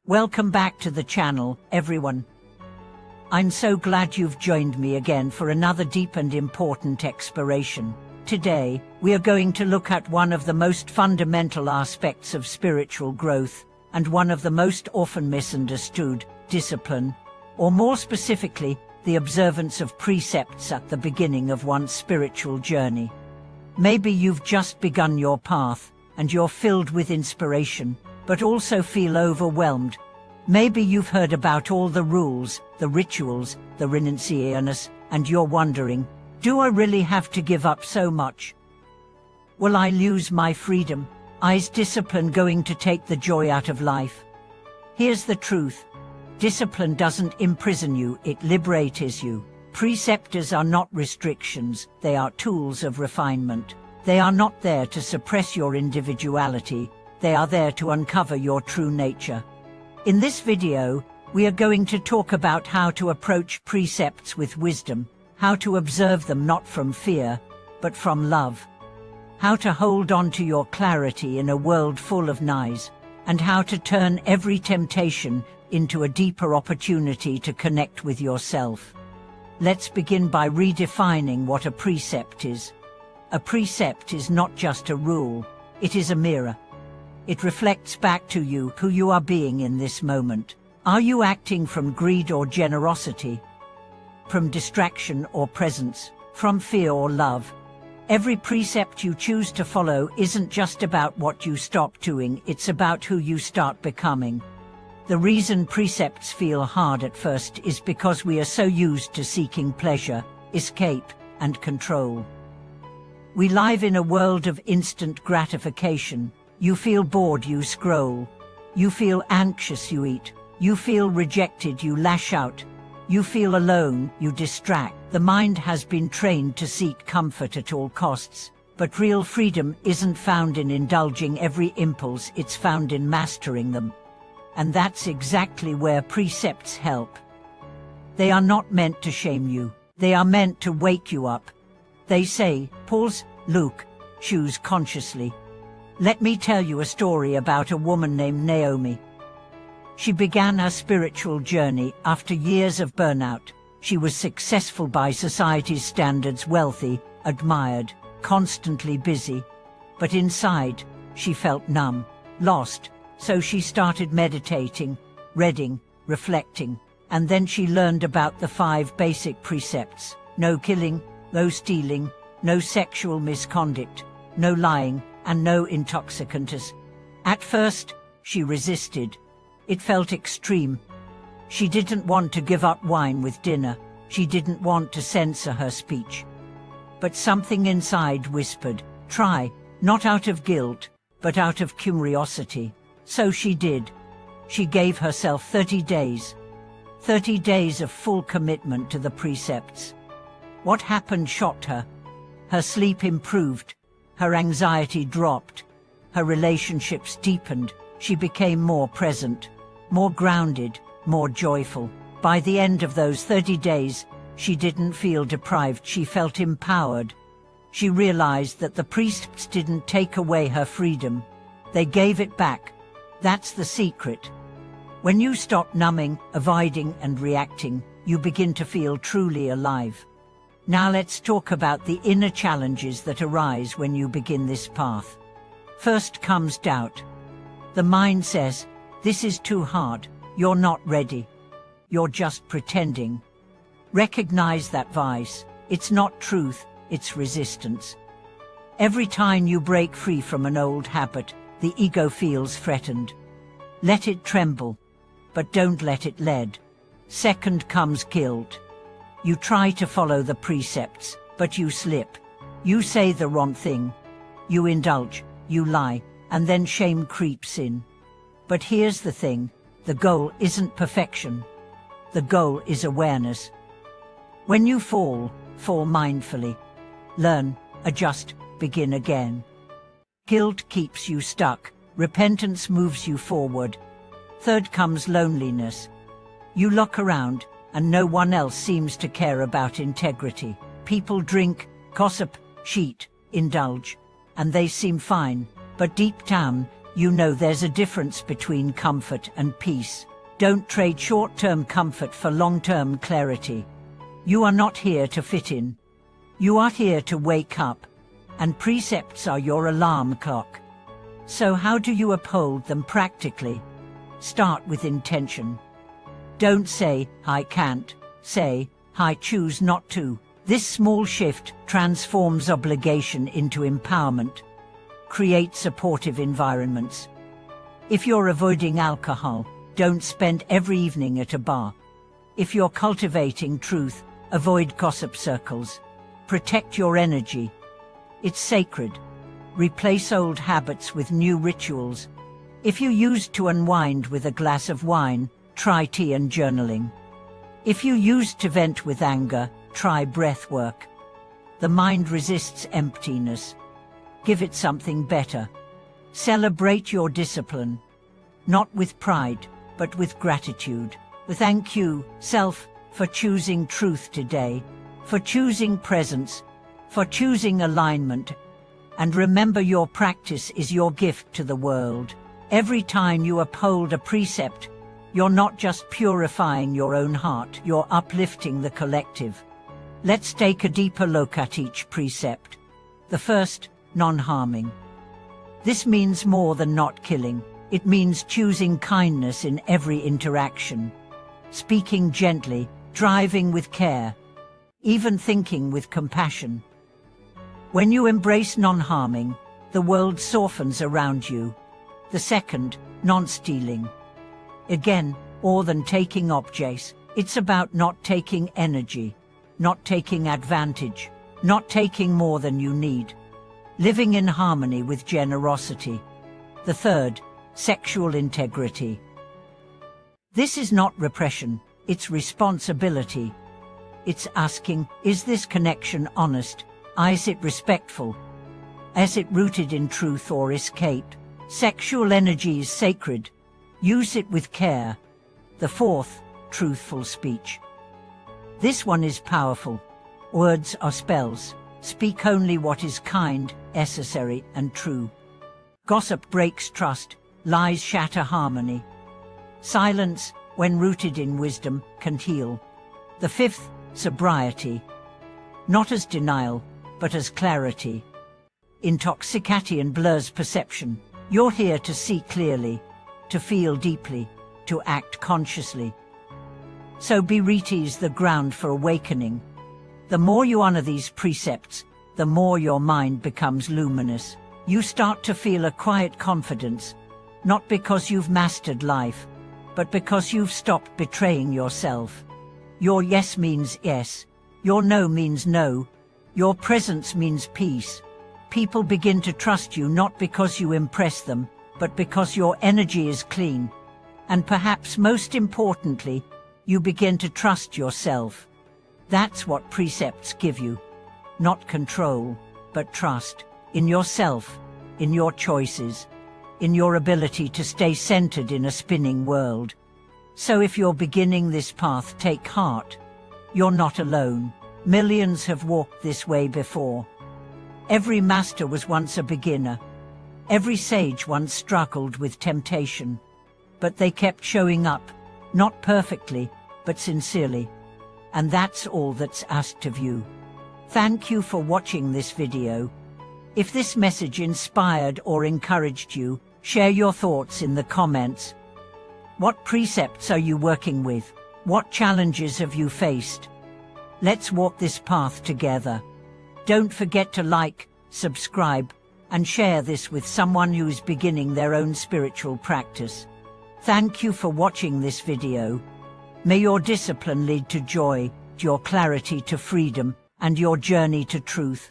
Welcome back to the channel, everyone. I'm so glad you've joined me again for another deep and important exploration. Today, we are going to look at one of the most fundamental aspects of spiritual growth, and one of the most often misunderstood, discipline, or more specifically, the observance of precepts at the beginning of one's spiritual journey. Maybe you've just begun your path, and you're filled with inspiration, but also feel overwhelmed. Maybe you've heard about all the rules, the rituals, the renunciations, and you're wondering, do I really have to give up so much? Will I lose my freedom? Is discipline going to take the joy out of life? Here's the truth. Discipline doesn't imprison you, it liberates you. Precepts are not restrictions, they are tools of refinement. They are not there to suppress your individuality, they are there to uncover your true nature. In this video, we are going to talk about how to approach precepts with wisdom, how to observe them not from fear, but from love, how to hold on to your clarity in a world full of noise, and how to turn every temptation into a deeper opportunity to connect with yourself. Let's begin by redefining what a precept is. A precept is not just a rule, it is a mirror. It reflects back to you who you are being in this moment. Are you acting from greed or generosity? From distraction or presence? From fear or love? Every precept you choose to follow isn't just about what you stop doing, it's about who you start becoming. The reason precepts feel hard at first is because we are so used to seeking pleasure, escape, and control. We live in a world of instant gratification. You feel bored, you scroll. You feel anxious, you eat. You feel rejected, you lash out. You feel alone, you distract. The mind has been trained to seek comfort at all costs. But real freedom isn't found in indulging every impulse, it's found in mastering them. And that's exactly where precepts help. They are not meant to shame you. They are meant to wake you up. They say, pause, look, choose consciously. Let me tell you a story about a woman named Naomi. She began her spiritual journey after years of burnout. She was successful by society's standards, wealthy, admired, constantly busy. But inside, she felt numb, lost, so she started meditating, reading, reflecting, and then she learned about the 5 basic precepts: no killing, no stealing, no sexual misconduct, no lying, and no intoxicants. At first, she resisted. It felt extreme. She didn't want to give up wine with dinner. She didn't want to censor her speech. But something inside whispered, try, not out of guilt, but out of curiosity. So she did. She gave herself 30 days. 30 days of full commitment to the precepts. What happened shocked her. Her sleep improved. Her anxiety dropped. Her relationships deepened. She became more present, more grounded, more joyful. By the end of those 30 days, she didn't feel deprived, she felt empowered. She realized that the precepts didn't take away her freedom. They gave it back. That's the secret. When you stop numbing, avoiding, and reacting, you begin to feel truly alive. Now let's talk about the inner challenges that arise when you begin this path. First comes doubt. The mind says, this is too hard, you're not ready. You're just pretending. Recognize that voice. It's not truth, it's resistance. Every time you break free from an old habit, the ego feels threatened. Let it tremble, but don't let it lead. Second comes guilt. You try to follow the precepts, but you slip. You say the wrong thing. You indulge, you lie, and then shame creeps in. But here's the thing, the goal isn't perfection. The goal is awareness. When you fall mindfully. Learn, adjust, begin again. Guilt keeps you stuck, repentance moves you forward. Third comes loneliness. You look around, and no one else seems to care about integrity. People drink, gossip, cheat, indulge, and they seem fine, but deep down, you know there's a difference between comfort and peace. Don't trade short-term comfort for long-term clarity. You are not here to fit in. You are here to wake up, and precepts are your alarm clock. So how do you uphold them practically? Start with intention. Don't say, "I can't." Say, "I choose not to." This small shift transforms obligation into empowerment. Create supportive environments. If you're avoiding alcohol, don't spend every evening at a bar. If you're cultivating truth, avoid gossip circles. Protect your energy. It's sacred. Replace old habits with new rituals. If you used to unwind with a glass of wine, try tea and journaling. If you used to vent with anger, try breath work. The mind resists emptiness. Give it something better. Celebrate your discipline. Not with pride, but with gratitude. Thank you, self, for choosing truth today, for choosing presence, for choosing alignment. And remember, your practice is your gift to the world. Every time you uphold a precept, you're not just purifying your own heart, you're uplifting the collective. Let's take a deeper look at each precept. The first, non-harming. This means more than not killing. It means choosing kindness in every interaction. Speaking gently, driving with care, even thinking with compassion. When you embrace non-harming, the world softens around you. The second, non-stealing. Again, more than taking objects, it's about not taking energy, not taking advantage, not taking more than you need. Living in harmony with generosity. The third, sexual integrity. This is not repression, it's responsibility. It's asking, is this connection honest? Is it respectful? Is it rooted in truth or escape? Sexual energy is sacred. Use it with care. The fourth, truthful speech. This one is powerful. Words are spells. Speak only what is kind, necessary, and true. Gossip breaks trust. Lies shatter harmony. Silence, when rooted in wisdom, can heal. The fifth, sobriety. Not as denial, but as clarity. Intoxication blurs perception. You're here to see clearly, to feel deeply, to act consciously. Sobriety is the ground for awakening. The more you honor these precepts, the more your mind becomes luminous. You start to feel a quiet confidence, not because you've mastered life, but because you've stopped betraying yourself. Your yes means yes. Your no means no. Your presence means peace. People begin to trust you not because you impress them, but because your energy is clean. And perhaps most importantly, you begin to trust yourself. That's what precepts give you. Not control, but trust. In yourself, in your choices, in your ability to stay centered in a spinning world. So if you're beginning this path, take heart. You're not alone. Millions have walked this way before. Every master was once a beginner. Every sage once struggled with temptation. But they kept showing up, not perfectly, but sincerely. And that's all that's asked of you. Thank you for watching this video. If this message inspired or encouraged you, share your thoughts in the comments. What precepts are you working with? What challenges have you faced? Let's walk this path together. Don't forget to like, subscribe, and share this with someone who's beginning their own spiritual practice. Thank you for watching this video. May your discipline lead to joy, your clarity to freedom, and your journey to truth.